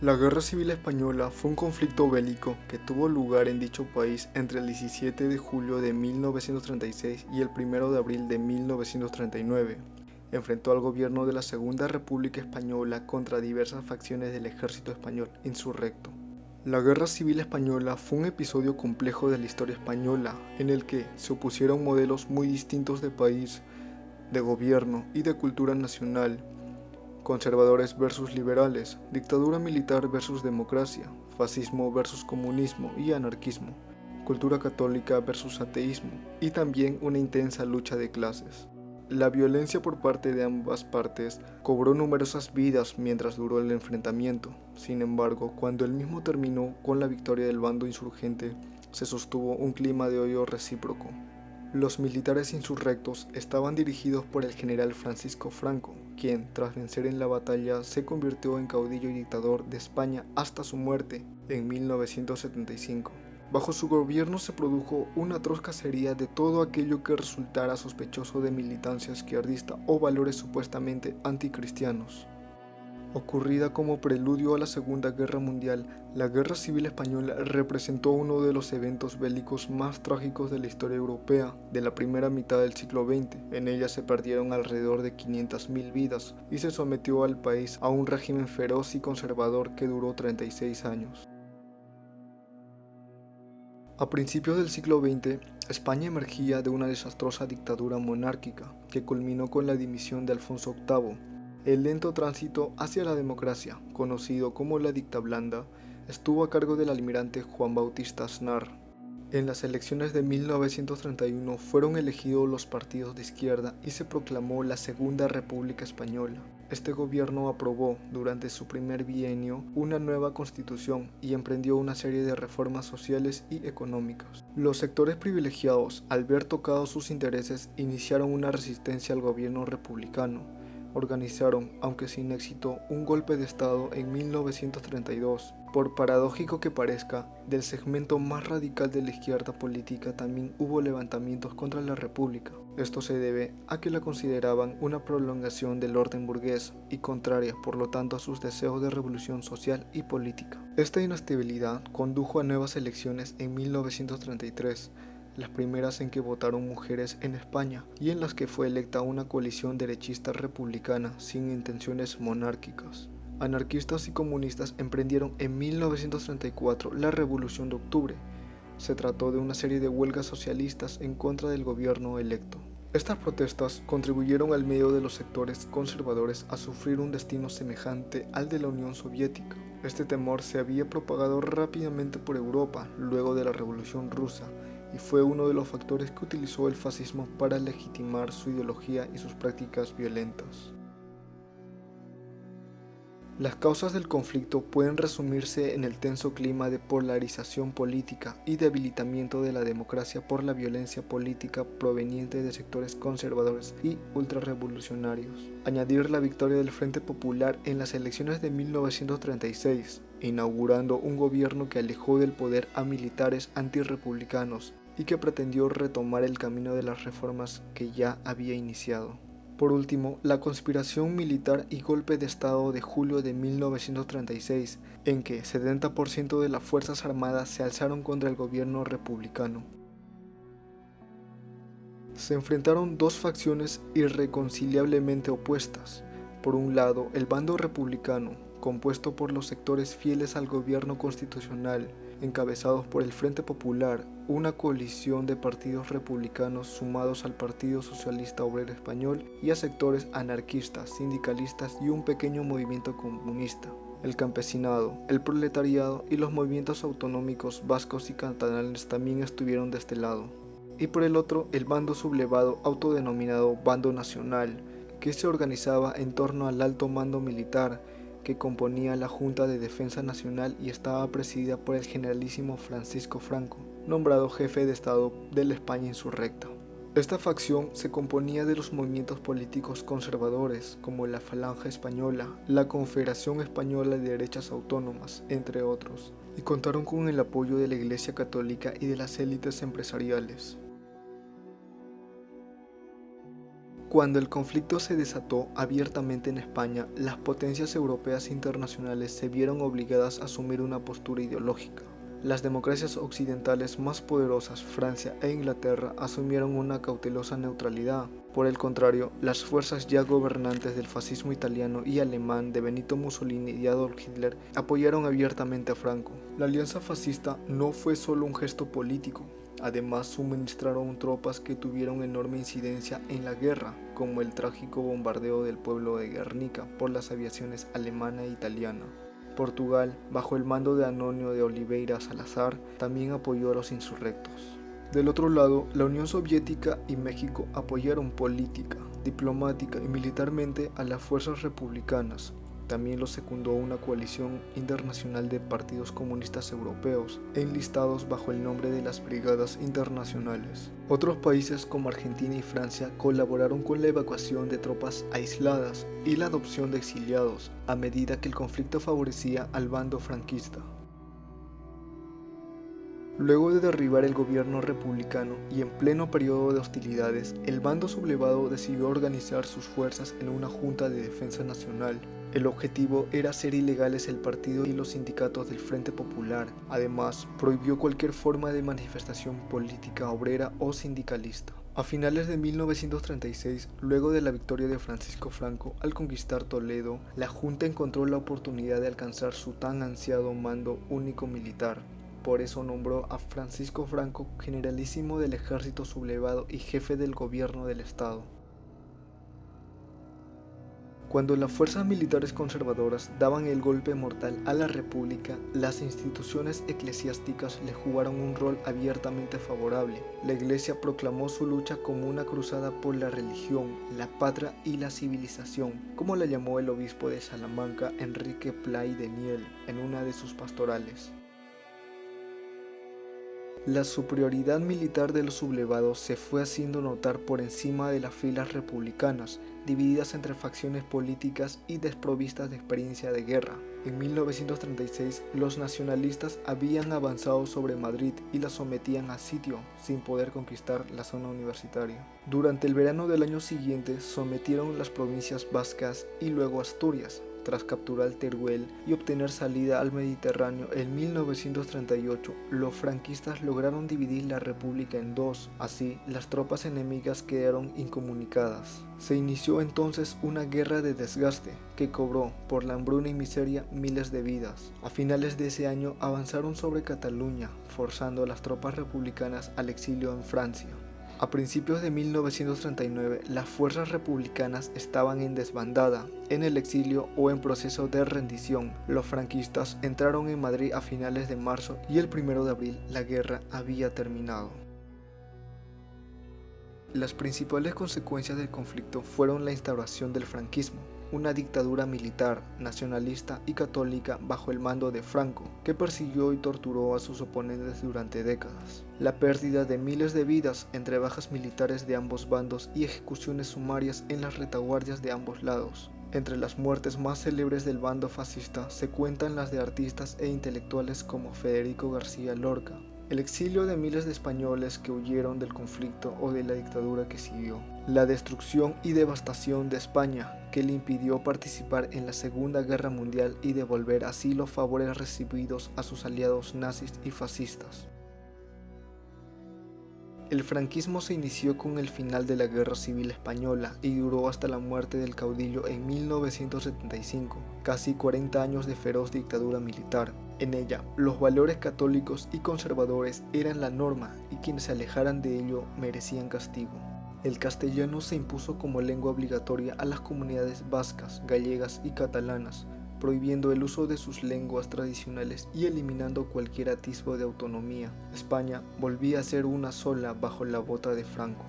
La Guerra Civil Española fue un conflicto bélico que tuvo lugar en dicho país entre el 17 de julio de 1936 y el 1 de abril de 1939. Enfrentó al gobierno de la Segunda República Española contra diversas facciones del ejército español insurrecto. La Guerra Civil Española fue un episodio complejo de la historia española, en el que se opusieron modelos muy distintos de país, de gobierno y de cultura nacional, conservadores versus liberales, dictadura militar versus democracia, fascismo versus comunismo y anarquismo, cultura católica versus ateísmo, y también una intensa lucha de clases. La violencia por parte de ambas partes cobró numerosas vidas mientras duró el enfrentamiento. Sin embargo, cuando el mismo terminó con la victoria del bando insurgente, se sostuvo un clima de odio recíproco. Los militares insurrectos estaban dirigidos por el general Francisco Franco, quien, tras vencer en la batalla, se convirtió en caudillo y dictador de España hasta su muerte en 1975. Bajo su gobierno se produjo una atroz cacería de todo aquello que resultara sospechoso de militancia izquierdista o valores supuestamente anticristianos. Ocurrida como preludio a la Segunda Guerra Mundial, la Guerra Civil Española representó uno de los eventos bélicos más trágicos de la historia europea de la primera mitad del siglo XX. En ella se perdieron alrededor de 500.000 vidas y se sometió al país a un régimen feroz y conservador que duró 36 años. A principios del siglo XX, España emergía de una desastrosa dictadura monárquica que culminó con la dimisión de Alfonso VIII. El lento tránsito hacia la democracia, conocido como la dicta blanda, estuvo a cargo del almirante Juan Bautista Aznar. En las elecciones de 1931 fueron elegidos los partidos de izquierda y se proclamó la Segunda República Española. Este gobierno aprobó, durante su primer bienio, una nueva constitución y emprendió una serie de reformas sociales y económicas. Los sectores privilegiados, al ver tocados sus intereses, iniciaron una resistencia al gobierno republicano. Organizaron, aunque sin éxito, un golpe de Estado en 1932. Por paradójico que parezca, del segmento más radical de la izquierda política también hubo levantamientos contra la República. Esto se debe a que la consideraban una prolongación del orden burgués y contraria, por lo tanto, a sus deseos de revolución social y política. Esta inestabilidad condujo a nuevas elecciones en 1933, las primeras en que votaron mujeres en España y en las que fue electa una coalición derechista republicana sin intenciones monárquicas. Anarquistas y comunistas emprendieron en 1934 la Revolución de Octubre. Se trató de una serie de huelgas socialistas en contra del gobierno electo. Estas protestas contribuyeron al medio de los sectores conservadores a sufrir un destino semejante al de la Unión Soviética. Este temor se había propagado rápidamente por Europa luego de la Revolución Rusa y fue uno de los factores que utilizó el fascismo para legitimar su ideología y sus prácticas violentas. Las causas del conflicto pueden resumirse en el tenso clima de polarización política y debilitamiento de la democracia por la violencia política proveniente de sectores conservadores y ultrarrevolucionarios. Añadir la victoria del Frente Popular en las elecciones de 1936, inaugurando un gobierno que alejó del poder a militares antirrepublicanos y que pretendió retomar el camino de las reformas que ya había iniciado. Por último, la conspiración militar y golpe de Estado de julio de 1936, en que 70% de las Fuerzas Armadas se alzaron contra el gobierno republicano. Se enfrentaron dos facciones irreconciliablemente opuestas. Por un lado, el bando republicano, compuesto por los sectores fieles al gobierno constitucional, encabezados por el Frente Popular, una coalición de partidos republicanos sumados al Partido Socialista Obrero Español y a sectores anarquistas, sindicalistas y un pequeño movimiento comunista. El campesinado, el proletariado y los movimientos autonómicos vascos y catalanes también estuvieron de este lado. Y por el otro, el bando sublevado autodenominado Bando Nacional, que se organizaba en torno al alto mando militar, que componía la Junta de Defensa Nacional y estaba presidida por el generalísimo Francisco Franco, nombrado jefe de Estado de la España insurrecta. Esta facción se componía de los movimientos políticos conservadores como la Falange Española, la Confederación Española de Derechas Autónomas, entre otros, y contaron con el apoyo de la Iglesia Católica y de las élites empresariales. Cuando el conflicto se desató abiertamente en España, las potencias europeas e internacionales se vieron obligadas a asumir una postura ideológica. Las democracias occidentales más poderosas, Francia e Inglaterra, asumieron una cautelosa neutralidad. Por el contrario, las fuerzas ya gobernantes del fascismo italiano y alemán de Benito Mussolini y Adolf Hitler apoyaron abiertamente a Franco. La alianza fascista no fue solo un gesto político. Además, suministraron tropas que tuvieron enorme incidencia en la guerra, como el trágico bombardeo del pueblo de Guernica por las aviaciones alemana e italiana. Portugal, bajo el mando de Antonio de Oliveira Salazar, también apoyó a los insurrectos. Del otro lado, la Unión Soviética y México apoyaron política, diplomática y militarmente a las fuerzas republicanas. También lo secundó una coalición internacional de partidos comunistas europeos, enlistados bajo el nombre de las Brigadas Internacionales. Otros países como Argentina y Francia colaboraron con la evacuación de tropas aisladas y la adopción de exiliados, a medida que el conflicto favorecía al bando franquista. Luego de derribar el gobierno republicano y en pleno periodo de hostilidades, el bando sublevado decidió organizar sus fuerzas en una junta de defensa nacional. El objetivo era hacer ilegales el partido y los sindicatos del Frente Popular. Además, prohibió cualquier forma de manifestación política obrera o sindicalista. A finales de 1936, luego de la victoria de Francisco Franco al conquistar Toledo, la Junta encontró la oportunidad de alcanzar su tan ansiado mando único militar. Por eso nombró a Francisco Franco generalísimo del ejército sublevado y jefe del gobierno del Estado. Cuando las fuerzas militares conservadoras daban el golpe mortal a la República, las instituciones eclesiásticas le jugaron un rol abiertamente favorable. La Iglesia proclamó su lucha como una cruzada por la religión, la patria y la civilización, como la llamó el obispo de Salamanca, Enrique Pla de Niel, en una de sus pastorales. La superioridad militar de los sublevados se fue haciendo notar por encima de las filas republicanas, divididas entre facciones políticas y desprovistas de experiencia de guerra. En 1936, los nacionalistas habían avanzado sobre Madrid y la sometían a sitio, sin poder conquistar la zona universitaria. Durante el verano del año siguiente, sometieron las provincias vascas y luego Asturias. Tras capturar Teruel y obtener salida al Mediterráneo en 1938, los franquistas lograron dividir la república en dos. Así, las tropas enemigas quedaron incomunicadas. Se inició entonces una guerra de desgaste que cobró, por la hambruna y miseria, miles de vidas. A finales de ese año avanzaron sobre Cataluña, forzando a las tropas republicanas al exilio en Francia. A principios de 1939, las fuerzas republicanas estaban en desbandada, en el exilio o en proceso de rendición. Los franquistas entraron en Madrid a finales de marzo y el 1 de abril la guerra había terminado. Las principales consecuencias del conflicto fueron la instauración del franquismo, una dictadura militar, nacionalista y católica bajo el mando de Franco, que persiguió y torturó a sus oponentes durante décadas. La pérdida de miles de vidas entre bajas militares de ambos bandos y ejecuciones sumarias en las retaguardias de ambos lados. Entre las muertes más célebres del bando fascista se cuentan las de artistas e intelectuales como Federico García Lorca, el exilio de miles de españoles que huyeron del conflicto o de la dictadura que siguió, la destrucción y devastación de España, que le impidió participar en la Segunda Guerra Mundial y devolver así los favores recibidos a sus aliados nazis y fascistas. El franquismo se inició con el final de la Guerra Civil Española y duró hasta la muerte del caudillo en 1975, casi 40 años de feroz dictadura militar. En ella, los valores católicos y conservadores eran la norma y quienes se alejaran de ello merecían castigo. El castellano se impuso como lengua obligatoria a las comunidades vascas, gallegas y catalanas, prohibiendo el uso de sus lenguas tradicionales y eliminando cualquier atisbo de autonomía. España volvía a ser una sola bajo la bota de Franco.